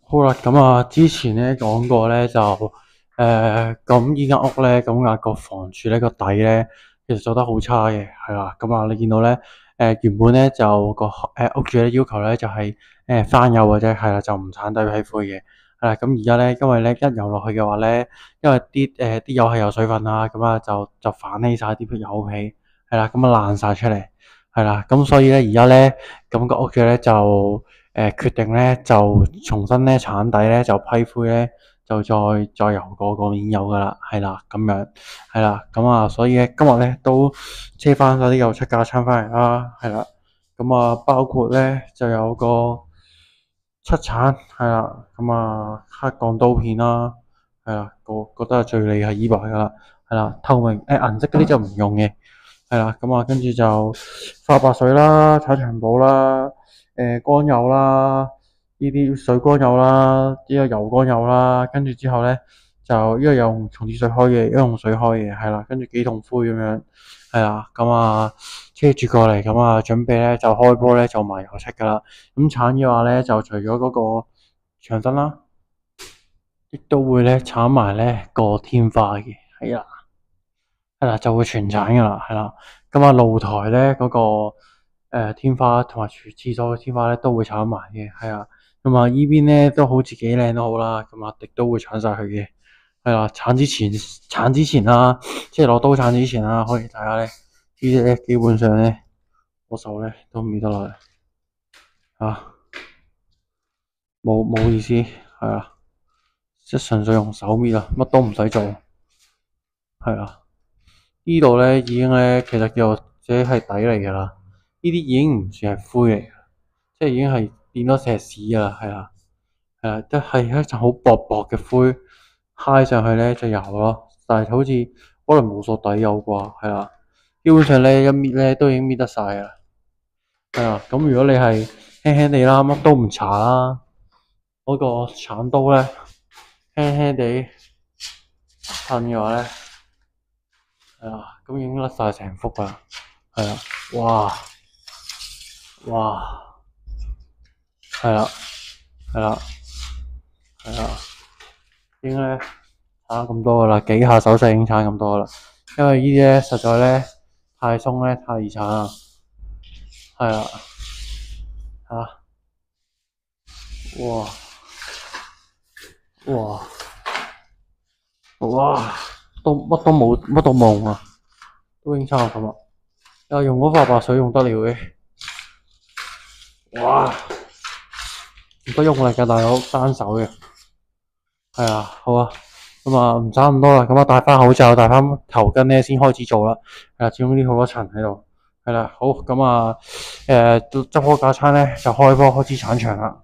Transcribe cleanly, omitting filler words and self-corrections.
好啦，咁啊，之前咧講過咧就咁依間屋咧，咁啊個房署呢個底咧，其實做得好差嘅，係啦。咁啊，你見到咧原本咧就個屋主咧要求咧就係翻釉嘅啫，係啦，就唔鏟底批灰嘅。係啦，咁而家咧因為咧一油落去嘅話咧，因為啲油係有水分啦，咁啊就反起晒啲油皮，係啦，咁啊爛晒出嚟，係啦。咁所以咧而家咧咁個屋主咧就決定咧就重新咧鏟底咧就批灰咧就再油過個面油噶啦，係啦咁樣，係啦咁啊，所以咧今日咧都車翻晒啲油漆架撐翻嚟啦，係啦，咁啊包括咧就有個七鏟，係啦，咁啊黑鋼刀片啦，係啦，覺得係最厲害依排噶啦，係啦，透明銀色嗰啲就唔用嘅，係啦，咁啊跟住就化白水啦，踩牆補啦。乾油啦，呢啲水乾油啦，呢個油乾油啦，跟住之後咧就呢個用松子水開嘅，一個用水開嘅，係啦，跟住幾桶灰咁樣，係啦，咁啊車住過嚟，咁啊準備咧就開波咧做埋油漆噶啦，咁鏟嘅話咧就除咗嗰個牆身啦，亦都會咧鏟埋咧個天花嘅，係啦。係啦，就會全鏟噶啦，係啦。咁啊，露台咧嗰個天花同埋廁所嘅天花咧都會鏟埋嘅，係啊。咁啊，依邊咧都好似幾靚都好啦，咁啊，亦都會鏟晒佢嘅，係啦。鏟之前啦，即係攞刀鏟之前啦，可以大家咧呢啲咧基本上咧我手咧都搣得落嚟，啊，冇意思，係啊，即係純粹用手搣啊，乜都唔使做，係啊。呢度咧已經咧，其實叫做自己係底嚟噶啦。呢啲已經唔算係灰嚟，即係已經係變咗石屎噶啦，係啊，係啊，即係一層好薄薄嘅灰，揩上去咧就有咯。但係好似可能冇索底有啩，係啊。基本上咧一搣咧都已經搣得晒噶啦，係啊。咁如果你係輕輕地啦，乜都唔搽啦，嗰個鏟刀咧輕輕地噴嘅話咧。係啊，咁已經甩晒成幅啦，係啊，哇，係啦，係啦，係啦，已經咧差咁多噶啦，幾下手勢已經差咁多啦，因為呢啲咧實在咧太鬆咧太易鏟啦，係啊，哇，哇，哇，乜都冇啊，都已經差唔多啦，又用嗰塊白水用得了嘅。哇，唔得用力嘅大佬，單手嘅，係啊，好啊，咁啊唔差咁多啦，咁啊戴翻口罩，戴翻頭巾咧先開始做啦，係啊，始終啲好多塵喺度，係啦，好，咁啊執好架撐咧就開波開始鏟牆啦。